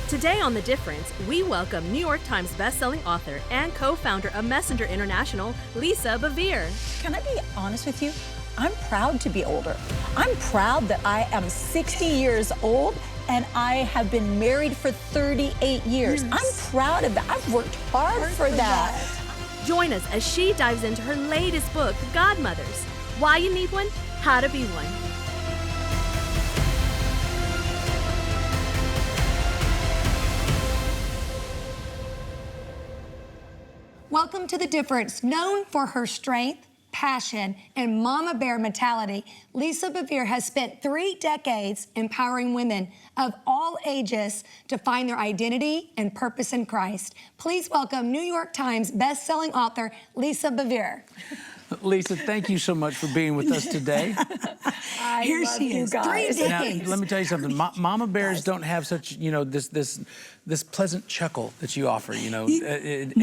Today on The Difference, we welcome New York Times bestselling author and co-founder of Messenger International, Lisa Bevere. Can I be honest with you? I'm proud to be older. I'm proud that I am 60 years old and I have been married for 38 years. I'm proud of that. I've worked hard for that. Join us as she dives into her latest book, Godmothers: Why You Need One, How to Be One. Welcome to The Difference. Known for her strength, passion, and mama bear mentality, Lisa Bevere has spent 3 decades empowering women of all ages to find their identity and purpose in Christ. Please welcome New York Times bestselling author, Lisa Bevere. Lisa, thank you so much for being with us today. Here she is, 3 decades. Now, let me tell you something. Mama bears don't have such, this pleasant chuckle that you offer. It's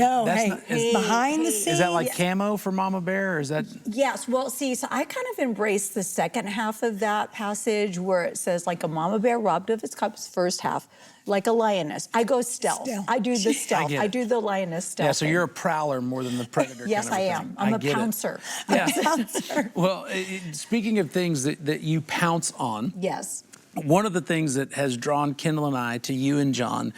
behind the scenes. Is that like camo for mama bear, or is that? Yes. Well, see, so I kind of embrace the second half of that passage where it says, like a mama bear robbed of its cubs, first half. Like a lioness. I go stealth. I do the stealth. I do the lioness stealth. Yeah, so you're a prowler more than the predator. Yes, kind of I am. I'm a pouncer. Yeah. I'm a pouncer. Well, speaking of things that you pounce on. Yes. One of the things that has drawn Kendal and I to you and John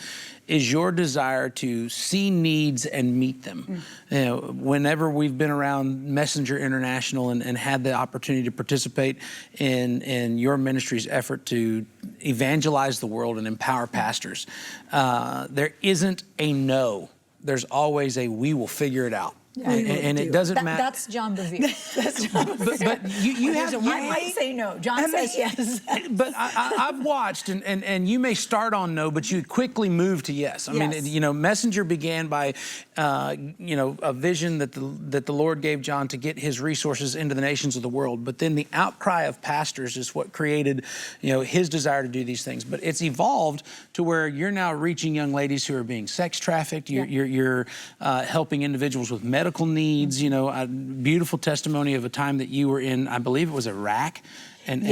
is your desire to see needs and meet them. Whenever we've been around Messenger International and had the opportunity to participate in your ministry's effort to evangelize the world and empower pastors, there isn't a no. There's always a we will figure it out. Yeah, and it doesn't matter. That's John Bevere. That's John Bevere. But you have. I might say no. John says yes. But I've watched, and you may start on no, but you quickly move to yes. I mean, Messenger began by, a vision that the Lord gave John to get his resources into the nations of the world. But then the outcry of pastors is what created, his desire to do these things. But it's evolved to where you're now reaching young ladies who are being sex trafficked. You're helping individuals with medical needs. A beautiful testimony of a time that you were in, I believe it was Iraq, and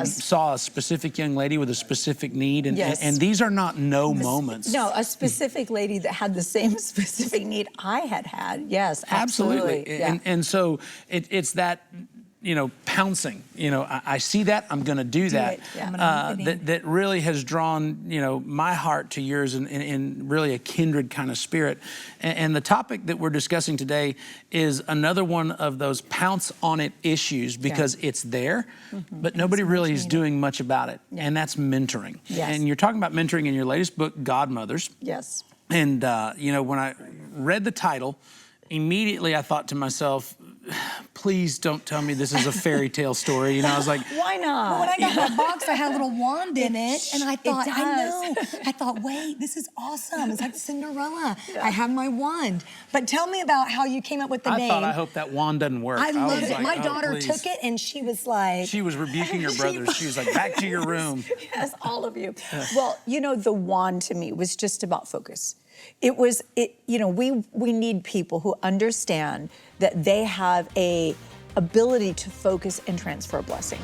saw a specific young lady with a specific need, and these are not moments. No, a specific lady that had the same specific need I had. Yes, absolutely. Yeah. And so it's that. Pouncing. I see that, I'm going to do that. That really has drawn, my heart to yours in really a kindred kind of spirit. And the topic that we're discussing today is another one of those pounce on it issues because it's there, but nobody really is doing much about it. And that's mentoring. And you're talking about mentoring in your latest book, Godmothers. Yes. And, when I read the title, immediately I thought to myself, please don't tell me this is a fairy tale story. I was like, why not? Well, when I got my box, I had a little wand in it, and I thought, I thought, wait, this is awesome. It's like Cinderella. I have my wand. But tell me about how you came up with the name. I hope that wand doesn't work. I loved it. Like, my daughter took it, and she was like... She was rebuking her brothers. She was like, back to your room. Yes, all of you. Well, the wand to me was just about focus. We need people who understand that they have a ability to focus and transfer a blessing.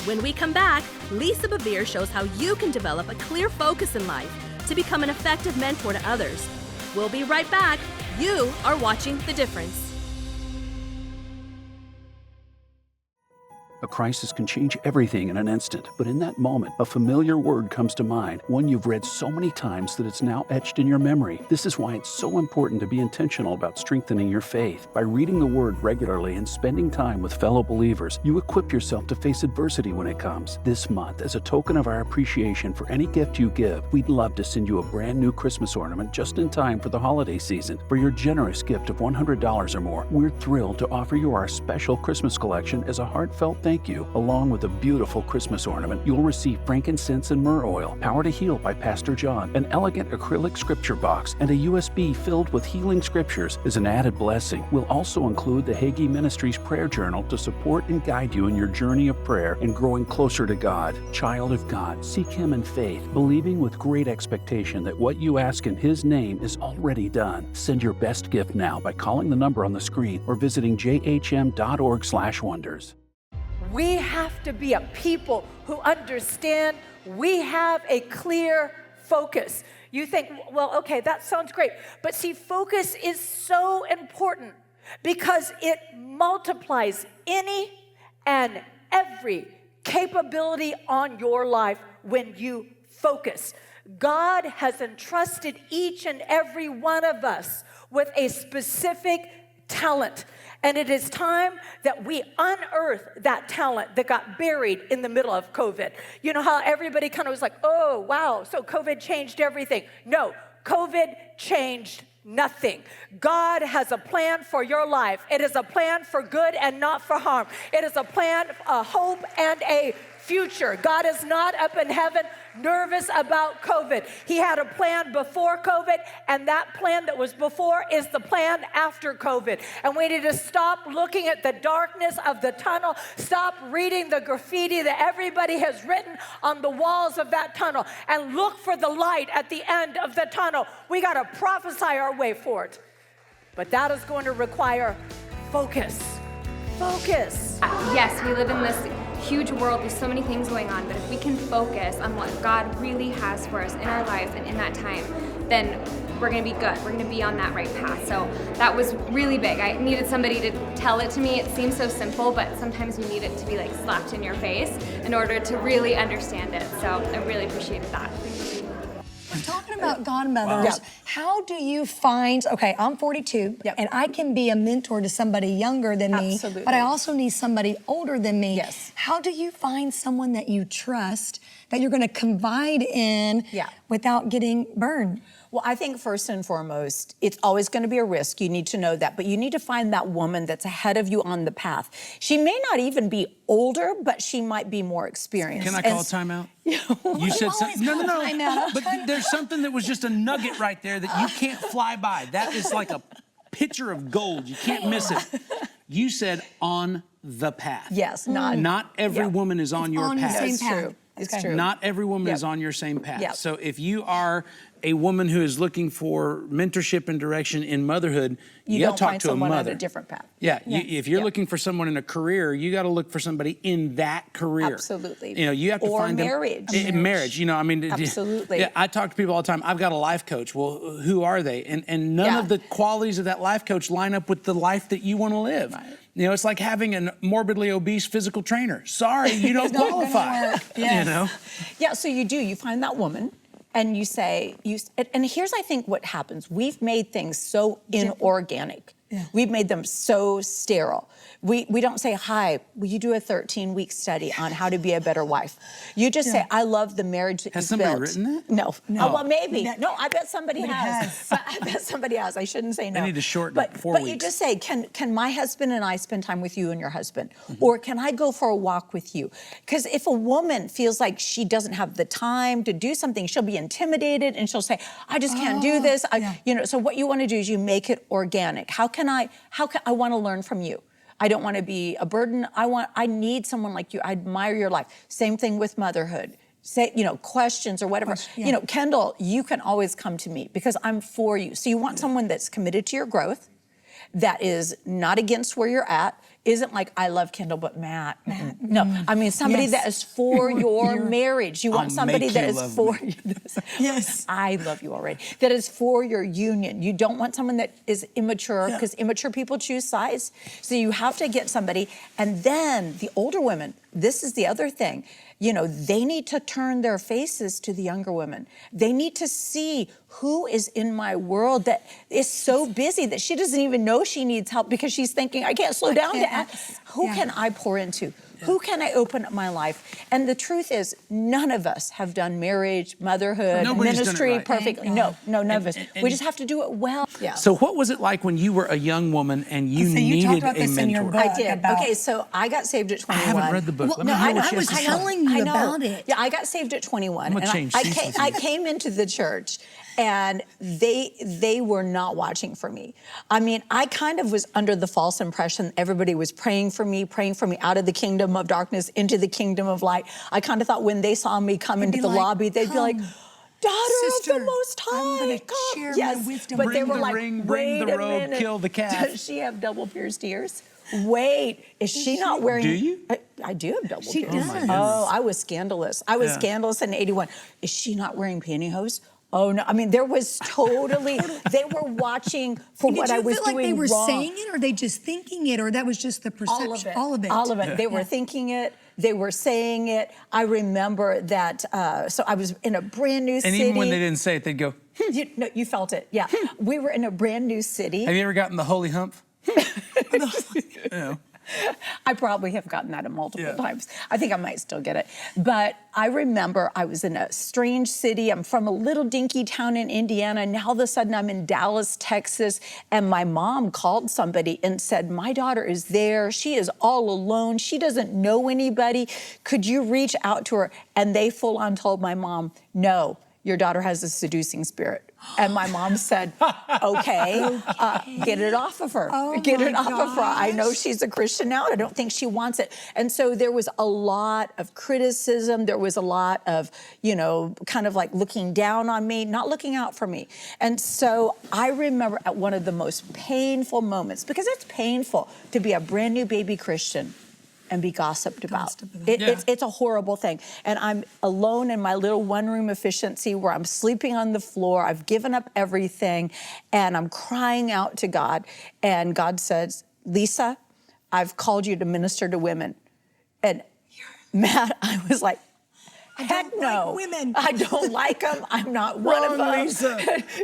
When we come back, Lisa Bevere shows how you can develop a clear focus in life to become an effective mentor to others. We'll be right back. You are watching The Difference. A crisis can change everything in an instant, but in that moment, a familiar word comes to mind, one you've read so many times that it's now etched in your memory. This is why it's so important to be intentional about strengthening your faith. By reading the Word regularly and spending time with fellow believers, you equip yourself to face adversity when it comes. This month, as a token of our appreciation for any gift you give, we'd love to send you a brand new Christmas ornament just in time for the holiday season. For your generous gift of $100 or more, we're thrilled to offer you our special Christmas collection as a heartfelt thank you. Along with a beautiful Christmas ornament, you'll receive frankincense and myrrh oil, Power to Heal by Pastor John, an elegant acrylic scripture box, and a USB filled with healing scriptures as an added blessing. We'll also include the Hagee Ministries prayer journal to support and guide you in your journey of prayer and growing closer to God. Child of God, seek Him in faith, believing with great expectation that what you ask in His name is already done. Send your best gift now by calling the number on the screen or visiting jhm.org/wonders. We have to be a people who understand we have a clear focus. You think, well, okay, that sounds great. But see, focus is so important because it multiplies any and every capability on your life when you focus. God has entrusted each and every one of us with a specific talent. And it is time that we unearth that talent that got buried in the middle of COVID. You know how everybody kind of was like, oh, wow, so COVID changed everything. No, COVID changed nothing. God has a plan for your life. It is a plan for good and not for harm. It is a plan, a hope, and a future. God is not up in heaven nervous about COVID. He had a plan before COVID, and that plan that was before is the plan after COVID. And we need to stop looking at the darkness of the tunnel, stop reading the graffiti that everybody has written on the walls of that tunnel, and look for the light at the end of the tunnel. We got to prophesy our way for it. But that is going to require focus. Focus. Yes, we live in this huge world with so many things going on, but if we can focus on what God really has for us in our lives and in that time, then we're going to be good. We're going to be on that right path. So that was really big. I needed somebody to tell it to me. It seems so simple, but sometimes you need it to be like slapped in your face in order to really understand it. So I really appreciated that. We're talking about Godmothers. How do you find, okay, I'm 42, and I can be a mentor to somebody younger than me, but I also need somebody older than me. Yes. How do you find someone that you trust, that you're going to confide in without getting burned? Well, I think first and foremost, it's always going to be a risk. You need to know that. But you need to find that woman that's ahead of you on the path. She may not even be older, but she might be more experienced. Can I call timeout? You said something. No. But there's something that was just a nugget right there that you can't fly by. That is like a pitcher of gold. You can't miss it. You said on the path. Yes, not every woman is on your path. The same path. True. It's true. Not every woman is on your same path. Yep. So if you are a woman who is looking for mentorship and direction in motherhood, you got to talk to a mother. On a different path. If you're looking for someone in a career, you got to look for somebody in that career. Absolutely. You know, you have to find marriage. Marriage. You know, I mean, absolutely. I talk to people all the time. I've got a life coach. Well, who are they? And none of the qualities of that life coach line up with the life that you want to live. Right. You know, it's like having a morbidly obese physical trainer. Sorry, you don't qualify. You know? Yeah, so you find that woman and you say, and here's I think what happens. We've made things so inorganic. Yeah. We've made them so sterile. We don't say, hi, will you do a 13-week study on how to be a better wife? You just say, I love the marriage that you've built. Has somebody written that? No. Oh, well, maybe. No, I bet somebody has. I bet somebody has. I shouldn't say no. I need to shorten it 4 weeks. But you just say, can my husband and I spend time with you and your husband? Mm-hmm. Or can I go for a walk with you? Because if a woman feels like she doesn't have the time to do something, she'll be intimidated and she'll say, I just can't do this. You know, so what you want to do is you make it organic. How can I want to learn from you? I don't want to be a burden. I need someone like you. I admire your life. Same thing with motherhood. Say, questions or whatever. Kendal, you can always come to me because I'm for you. So you want someone that's committed to your growth, that is not against where you're at, isn't like, I love Kendal, but Matt. No, I mean somebody that is for your marriage. You want somebody that is for you. Yes. I love you already. That is for your union. You don't want someone that is immature because immature people choose size. So you have to get somebody. And then the older women, this is the other thing. They need to turn their faces to the younger women. They need to see who is in my world that is so busy that she doesn't even know she needs help because she's thinking, I can't slow down to ask. Who can I pour into? Who can I open up my life? And the truth is, none of us have done marriage, motherhood, ministry perfectly. No, none of us. We just have to do it well. Yeah. So what was it like when you were a young woman and you needed talked about a this mentor? In your book I did. Okay, so I got saved at 21. I haven't read the book. Well, I was telling you about it. Yeah, I got saved at 21. I'm gonna change seasons. I came into the church and they were not watching for me. I mean, I kind of was under the false impression everybody was praying for me out of the kingdom of darkness into the kingdom of light. I kind of thought when they saw me come into the lobby, they'd be like, daughter Sister, of the Most High, I'm gonna come. share Yes, my wisdom. but Bring they were the like, ring, bring wait the a robe, minute. kill the calf. Does she have double pierced ears? Wait, is she not wearing? Do you? I do have double She chin. does. Oh, I was scandalous. I was Yeah. scandalous in 81. Is she not wearing pantyhose? Oh no! I mean, there was totally. They were watching for what I was Did you feel like doing they were wrong. saying it, or they just thinking it, or that was just the perception? All of it. All of it. They were thinking it. They were saying it. I remember that. So I was in a brand new city. And even when they didn't say it, they'd go, No, you felt it. Yeah. We were in a brand new city. have you ever gotten the holy hump? I probably have gotten that multiple Yeah. times. I think I might still get it. But I remember I was in a strange city. I'm from a little dinky town in Indiana. Now all of a sudden I'm in Dallas, Texas. And my mom called somebody and said, my daughter is there. She is all alone. She doesn't know anybody. Could you reach out to her? And they full on told my mom, no, your daughter has a seducing spirit. And my mom said, okay, get it off of her. Get it off of her. I know she's a Christian now. I don't think she wants it. And so there was a lot of criticism. There was a lot of, kind of like looking down on me, not looking out for me. And so I remember at one of the most painful moments, because it's painful to be a brand new baby Christian and be gossiped about. It's a horrible thing. And I'm alone in my little one-room efficiency where I'm sleeping on the floor. I've given up everything, and I'm crying out to God. And God says, Lisa, I've called you to minister to women. And Matt, I was like, heck no. Like women. I don't like them. I'm not one of them. Lisa.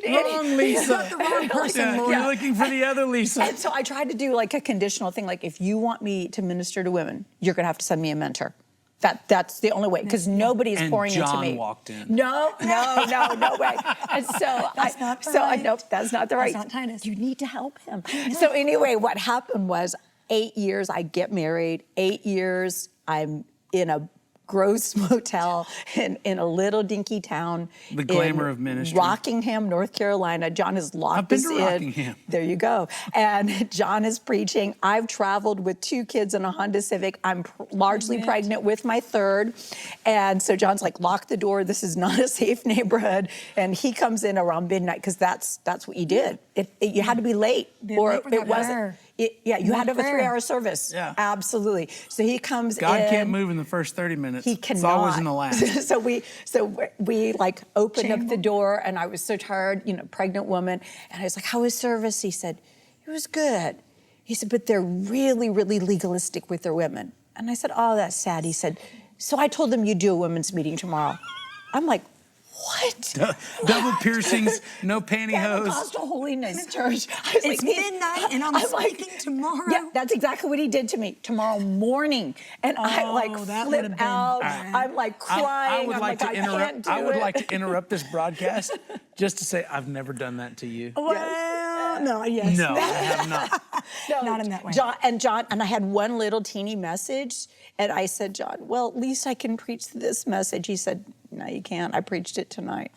Wrong, Lisa. Not the wrong person, Lord. You're looking for the other Lisa. And so I tried to do like a conditional thing, like if you want me to minister to women, you're gonna have to send me a mentor. That's the only way, because nobody's pouring into me. John walked in. No way. And so That's not the right. nope, that's not the right. That's not Titus. You need to help him. So anyway, what happened was 8 years I get married. 8 years I'm in a gross motel in a little dinky town. The glamour in of ministry. Rockingham, North Carolina. John has locked I've been us to in. Rockingham. There you go. And John is preaching. I've traveled with 2 kids in a Honda Civic. I'm largely pregnant with my 3rd. And so John's like, lock the door. This is not a safe neighborhood. And he comes in around midnight, because that's what you did. You had to be late, or late for it that wasn't. prayer. You had to have a prayer. 3-hour service. Yeah. Absolutely. So he comes God in. can't move in the first 30 minutes. He cannot. It's always in the last. so we like opened up the door, and I was so tired, pregnant woman. And I was like, how was service? He said, it was good. He said, but they're really, really legalistic with their women. And I said, oh, that's sad. He said, so I told them you'd do a women's meeting tomorrow. I'm like, what? Double piercings, no pantyhose. Pentecostal Holiness Church. I was It's like, midnight, and I'm speaking tomorrow. Yeah, that's exactly what he did to me tomorrow morning. And I like that would flip have been out. bad. I'm like crying. I would can't do I would it. like to interrupt this broadcast just to say I've never done that to you. Well, no, yes. No, I have not. No, Not in that way. John, and I had one little teeny message, and I said, John, well, at least I can preach this message. He said, no, you can't. I preached it tonight.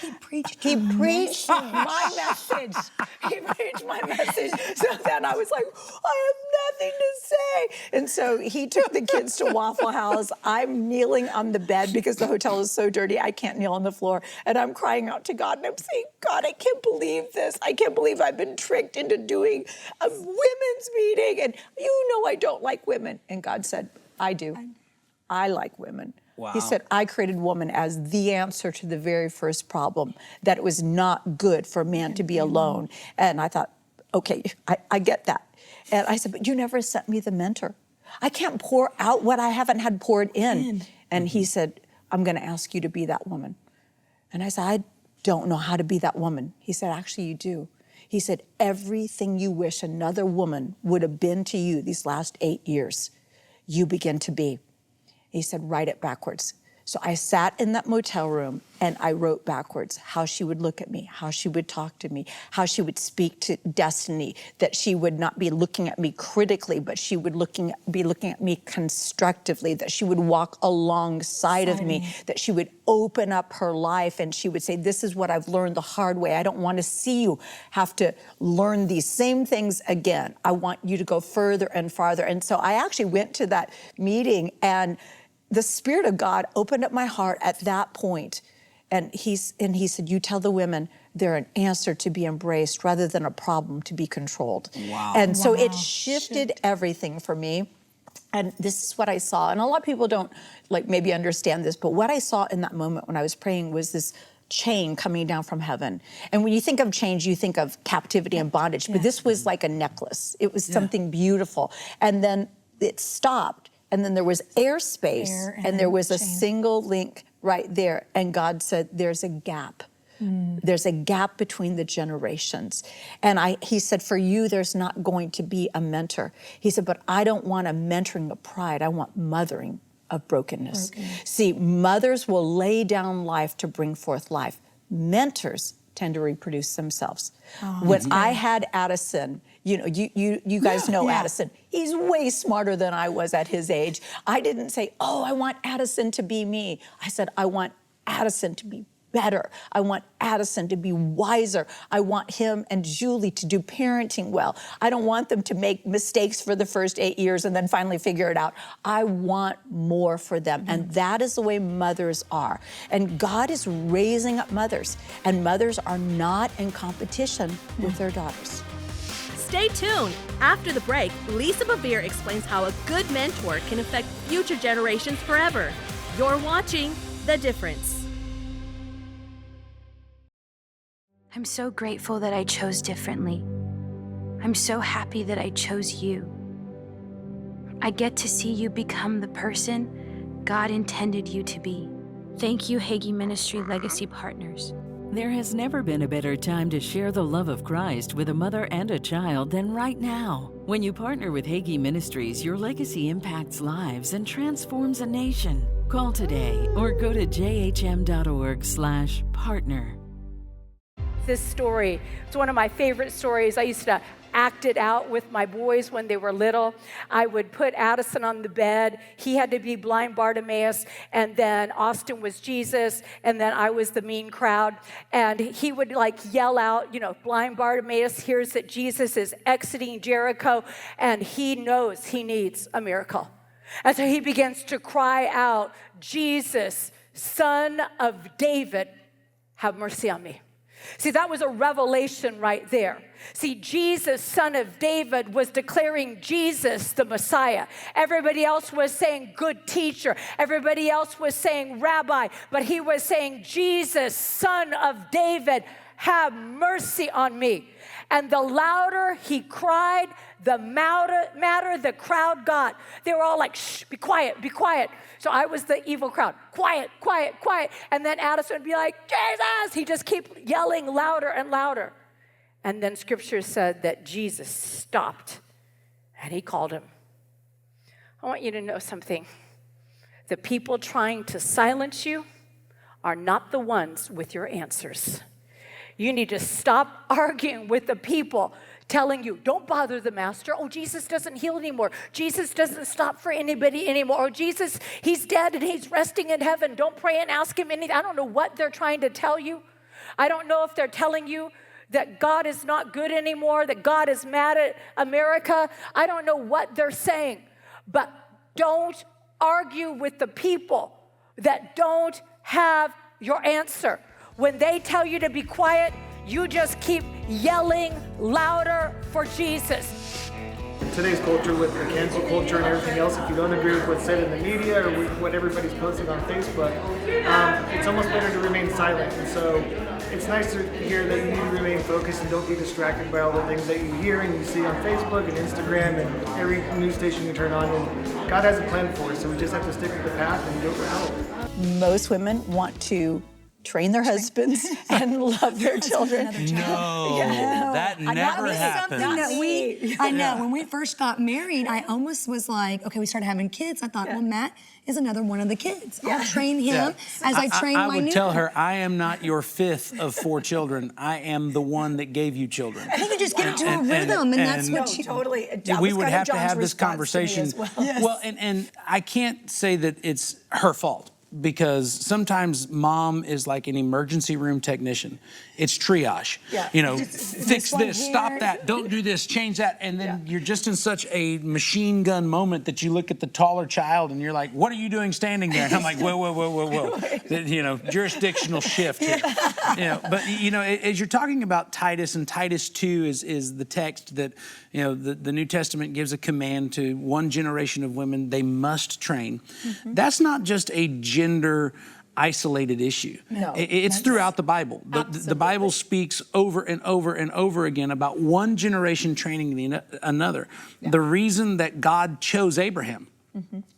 He preached. He preached my message. He preached my message. So then I was like, I have nothing to say. And so he took the kids to Waffle House. I'm kneeling on the bed because the hotel is so dirty. I can't kneel on the floor. And I'm crying out to God. And I'm saying, God, I can't believe this. I can't believe I've been tricked into doing a women's meeting. And you know I don't like women. And God said, I do. I like women. Wow. He said, I created woman as the answer to the very first problem, that it was not good for a man to be alone. And I thought, okay, I get that. And I said, but you never sent me the mentor. I can't pour out what I haven't had poured in. And he said, I'm going to ask you to be that woman. And I said, I don't know how to be that woman. He said, actually, you do. He said, everything you wish another woman would have been to you these last 8 years, you begin to be. He said, write it backwards. So I sat in that motel room and I wrote backwards how she would look at me, how she would talk to me, how she would speak to Destiny, that she would not be looking at me critically, but she would be looking at me constructively, that she would walk alongside of me, that she would open up her life and she would say, this is what I've learned the hard way. I don't want to see you have to learn these same things again. I want you to go further and farther. And so I actually went to that meeting, and the Spirit of God opened up my heart at that point. And he said, you tell the women they're an answer to be embraced rather than a problem to be controlled. Wow. And so it shifted everything for me. And this is what I saw. And a lot of people don't like maybe understand this, but what I saw in that moment when I was praying was this chain coming down from heaven. And when you think of chains, you think of captivity and bondage, but this was like a necklace. It was something beautiful. And then it stopped, and then there was airspace, and there was a single link right there. And God said, there's a gap. There's a gap between the generations. And he said, for you, there's not going to be a mentor. He said, but I don't want a mentoring of pride. I want mothering of brokenness. See, mothers will lay down life to bring forth life. Mentors tend to reproduce themselves. When I had Addison, you know, you guys know Addison. He's way smarter than I was at his age. I didn't say, oh, I want Addison to be me. I said, I want Addison to be better. I want Addison to be wiser. I want him and Julie to do parenting well. I don't want them to make mistakes for the first 8 years and then finally figure it out. I want more for them. And that is the way mothers are. And God is raising up mothers, and mothers are not in competition with their daughters. Stay tuned. After the break, Lisa Bevere explains how a good mentor can affect future generations forever. You're watching The Difference. I'm so grateful that I chose differently. I'm so happy that I chose you. I get to see you become the person God intended you to be. Thank you, Hagee Ministry Legacy Partners. There has never been a better time to share the love of Christ with a mother and a child than right now. When you partner with Hagee Ministries, your legacy impacts lives and transforms a nation. Call today or go to jhm.org/partner. This story, it's one of my favorite stories. I used to act it out with my boys when they were little. I would put Addison on the bed. He had to be blind Bartimaeus, and then Austin was Jesus, and then I was the mean crowd. And he would like yell out, you know, blind Bartimaeus hears that Jesus is exiting Jericho, and he knows he needs a miracle. And so he begins to cry out, Jesus, Son of David, have mercy on me. See, that was a revelation right there. See, Jesus, Son of David, was declaring Jesus the Messiah. Everybody else was saying good teacher. Everybody else was saying rabbi. But he was saying, Jesus, Son of David, have mercy on me. And the louder he cried, the madder the crowd got. They were all like, shh, be quiet, be quiet. So I was the evil crowd. Quiet, quiet, quiet. And then Addison would be like, Jesus! He just keep yelling louder and louder. And then scripture said that Jesus stopped and he called him. I want you to know something. The people trying to silence you are not the ones with your answers. You need to stop arguing with the people telling you, don't bother the master. Oh, Jesus doesn't heal anymore. Jesus doesn't stop for anybody anymore. Or Jesus, he's dead and he's resting in heaven. Don't pray and ask him anything. I don't know what they're trying to tell you. I don't know if they're telling you that God is not good anymore, that God is mad at America. I don't know what they're saying. But don't argue with the people that don't have your answer. When they tell you to be quiet, you just keep yelling louder for Jesus. In today's culture, with the cancel culture and everything else, if you don't agree with what's said in the media or with what everybody's posting on Facebook, it's almost better to remain silent. And so it's nice to hear that you need to remain focused and don't be distracted by all the things that you hear and you see on Facebook and Instagram and every news station you turn on. And God has a plan for us, so we just have to stick with the path and go for help. Most women want to train their husbands and love their children. No, that never happened. I know. When we first got married, I almost was like, okay, we started having kids. I thought, well, Matt is another one of the kids. I'll train him as I train my new. I would tell her, I am not your fifth of 4 children. I am the one that gave you children. I think you just get into a rhythm, and that's what she... Totally. We would have to have this conversation. Well, well, and I can't say that it's her fault. because sometimes mom is like an emergency room technician. It's triage. Yeah. You know, Just fix this, here. stop that, don't do this, change that. And then you're just in such a machine gun moment that you look at the taller child and you're like, what are you doing standing there? And I'm like, whoa. You know, jurisdictional shift here. You know, but, you know, as you're talking about Titus, and Titus 2 is the text that, you know, the New Testament gives a command to one generation of women, they must train. That's not just a gender isolated issue. No, it's throughout the Bible. The Bible speaks over and over and over again about one generation training another. The reason that God chose Abraham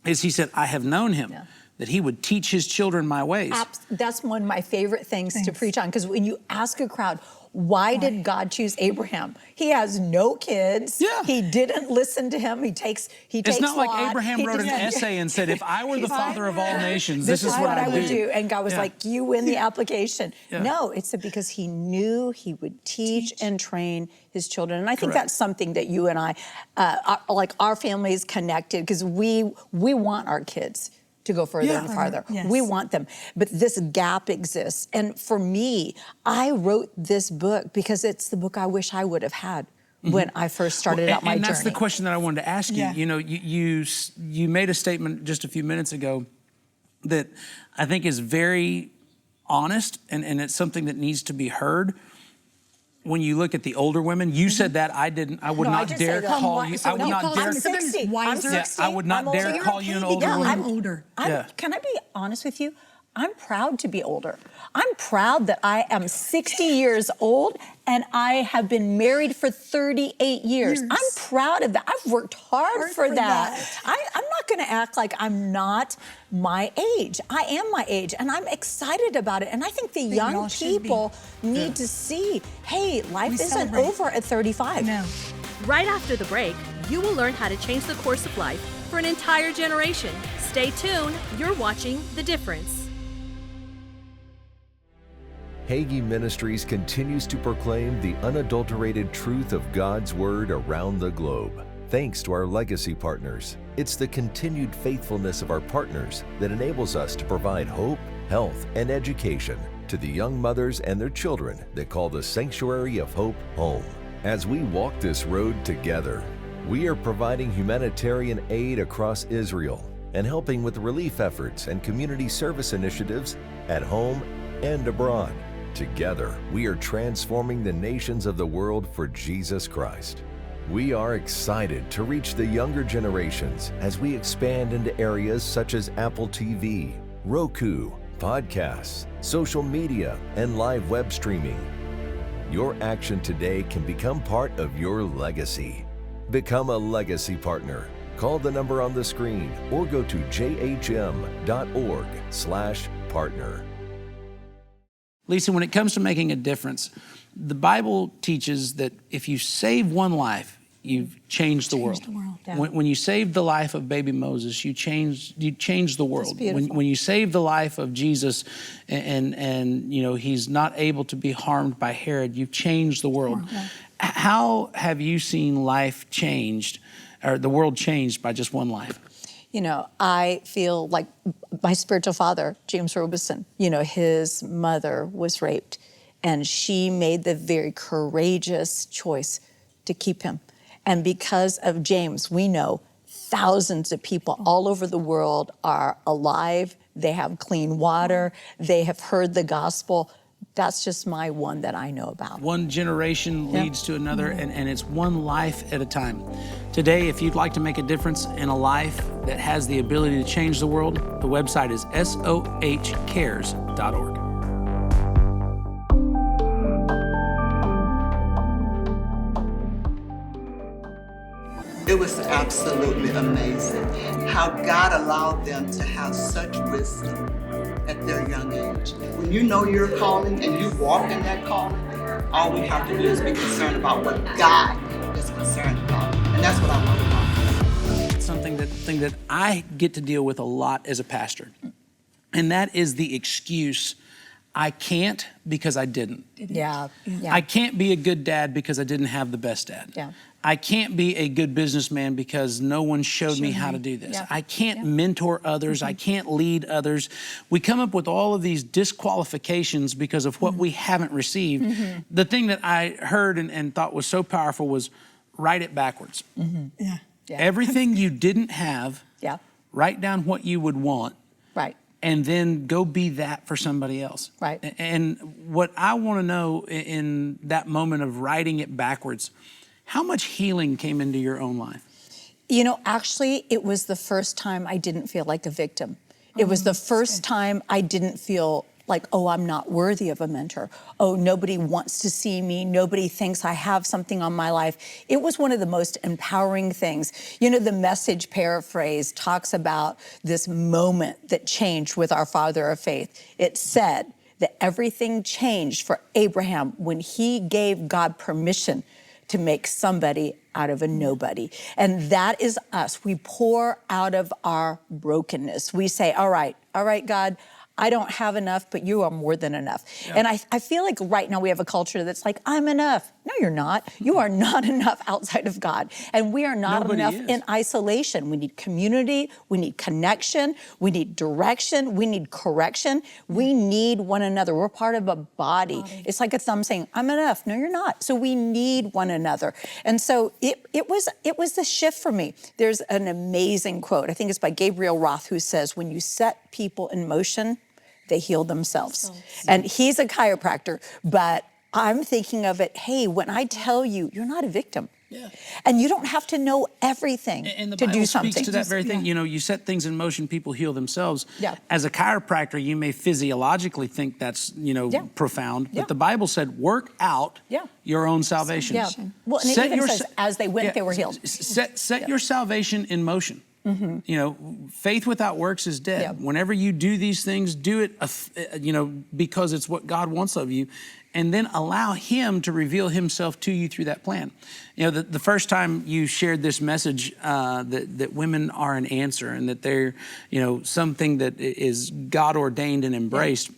is he said, I have known him, that he would teach his children my ways. That's one of my favorite things to preach on, because when you ask a crowd, why did God choose Abraham? He has no kids. Yeah. He didn't listen to him. He takes It's not Lot. like Abraham wrote an essay and said, if I were the father of all nations, this is what I would do. And God was like, you win the application. No, it's because he knew he would teach and train his children. And I think that's something that you and I, like our family is connected, because we want our kids to go further and farther. Yes. We want them. But this gap exists. And for me, I wrote this book because it's the book I wish I would have had when I first started out my journey. And that's the question that I wanted to ask you. You know, you made a statement just a few minutes ago that I think is very honest, and it's something that needs to be heard. When you look at the older women, you said that I would not dare call you. I would not dare. I'm 60. I would not dare call you an older woman. I'm older. Can I be honest with you? I'm proud to be older. I'm proud that I am 60 years old and I have been married for 38 years. I'm proud of that. I've worked hard for that. I'm not going to act like I'm not my age. I am my age, and I'm excited about it. And I think the young people need to see, hey, life isn't over at 35. No. Right after the break, you will learn how to change the course of life for an entire generation. Stay tuned. You're watching The Difference. Hagee Ministries continues to proclaim the unadulterated truth of God's Word around the globe. Thanks to our legacy partners. It's the continued faithfulness of our partners that enables us to provide hope, health, and education to the young mothers and their children that call the Sanctuary of Hope home. As we walk this road together, we are providing humanitarian aid across Israel and helping with relief efforts and community service initiatives at home and abroad. Together, we are transforming the nations of the world for Jesus Christ. We are excited to reach the younger generations as we expand into areas such as Apple TV, Roku, podcasts, social media, and live web streaming. Your action today can become part of your legacy. Become a legacy partner. Call the number on the screen or go to jhm.org/partner. Lisa, when it comes to making a difference, the Bible teaches that if you save one life, you've changed the world. When you saved the life of baby Moses, you changed the world. When you saved the life of Jesus, and you know he's not able to be harmed by Herod, you've changed the world. How have you seen life changed, or the world changed by just one life? You know, I feel like my spiritual father, James Robeson, you know, his mother was raped, and she made the very courageous choice to keep him. And because of James, we know thousands of people all over the world are alive, they have clean water, they have heard the gospel. That's just my one that I know about. One generation leads to another, and it's one life at a time. Today, if you'd like to make a difference in a life that has the ability to change the world, the website is sohcares.org. It was absolutely amazing how God allowed them to have such wisdom at their young age. When you know your calling and you walk in that calling, all we have to do is be concerned about what God is concerned about. And that's what I love about it. It's something that I get to deal with a lot as a pastor. And that is the excuse, I can't because I didn't. Yeah. I can't be a good dad because I didn't have the best dad. Yeah. I can't be a good businessman because no one showed me how to do this. Yeah. I can't mentor others. I can't lead others. We come up with all of these disqualifications because of what we haven't received. The thing that I heard and thought was so powerful was write it backwards. Yeah. Everything you didn't have, Yeah. write down what you would want. Right. And then go be that for somebody else. Right. And what I want to know in that moment of writing it backwards, how much healing came into your own life? You know, actually, it was the first time I didn't feel like a victim. It was the first time I didn't feel like, oh, I'm not worthy of a mentor. Oh, nobody wants to see me. Nobody thinks I have something on my life. It was one of the most empowering things. You know, the Message paraphrase talks about this moment that changed with our father of faith. It said that everything changed for Abraham when he gave God permission to make somebody out of a nobody. And that is us. We pour out of our brokenness. We say, all right, God, I don't have enough, but you are more than enough. Yeah. And I feel like right now we have a culture that's like, I'm enough. No, you're not. You are not enough outside of God. And we are not enough in isolation. We need community. We need connection. We need direction. We need correction. We need one another. We're part of a body. It's like a thumb saying, I'm enough. No, you're not. So we need one another. And so it was the shift for me. There's an amazing quote. I think it's by Gabriel Roth, who says, when you set people in motion, they heal themselves. And he's a chiropractor, but I'm thinking of it, hey, when I tell you, you're not a victim. Yeah. And you don't have to know everything and the to Bible do something. speaks to that very thing. You know, you set things in motion, people heal themselves. Yeah. As a chiropractor, you may physiologically think that's, profound, but the Bible said, work out your own salvation. Yeah. Well, and it even says, as they went, they were healed. Set your salvation in motion. You know, faith without works is dead. Yeah. Whenever you do these things, do it, because it's what God wants of you, and then allow Him to reveal Himself to you through that plan. You know, the first time you shared this message that women are an answer and that they're, something that is God ordained and embraced. Yeah.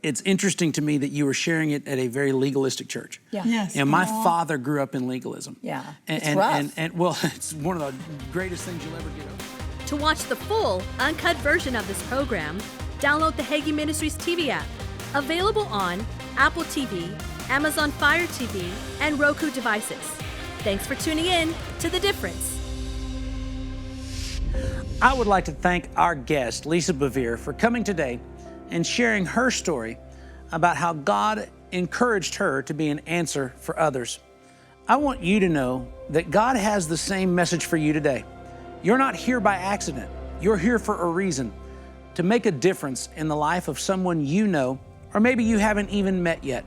It's interesting to me that you were sharing it at a very legalistic church. Yeah. Yes. And my father grew up in legalism. Yeah. And, it's rough. And well, it's one of the greatest things you'll ever get over. To watch the full, uncut version of this program, download the Hagee Ministries TV app. Available on Apple TV, Amazon Fire TV, and Roku devices. Thanks for tuning in to The Difference. I would like to thank our guest, Lisa Bevere, for coming today and sharing her story about how God encouraged her to be an answer for others. I want you to know that God has the same message for you today. You're not here by accident. You're here for a reason, to make a difference in the life of someone you know, or maybe you haven't even met yet.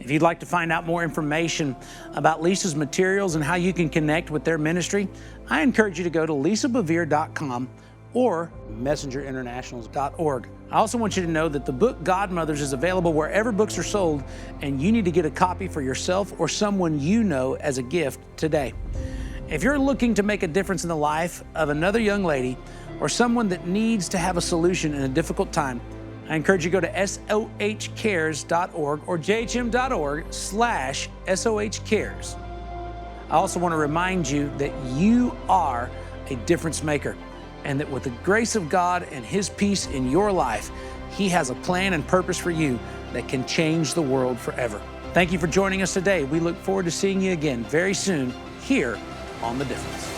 If you'd like to find out more information about Lisa's materials and how you can connect with their ministry, I encourage you to go to lisabevere.com or messengerinternationals.org. I also want you to know that the book Godmothers is available wherever books are sold, and you need to get a copy for yourself or someone you know as a gift today. If you're looking to make a difference in the life of another young lady or someone that needs to have a solution in a difficult time, I encourage you to go to sohcares.org or jhm.org/sohcares. I also want to remind you that you are a difference maker, and that with the grace of God and His peace in your life, He has a plan and purpose for you that can change the world forever. Thank you for joining us today. We look forward to seeing you again very soon here on The Difference.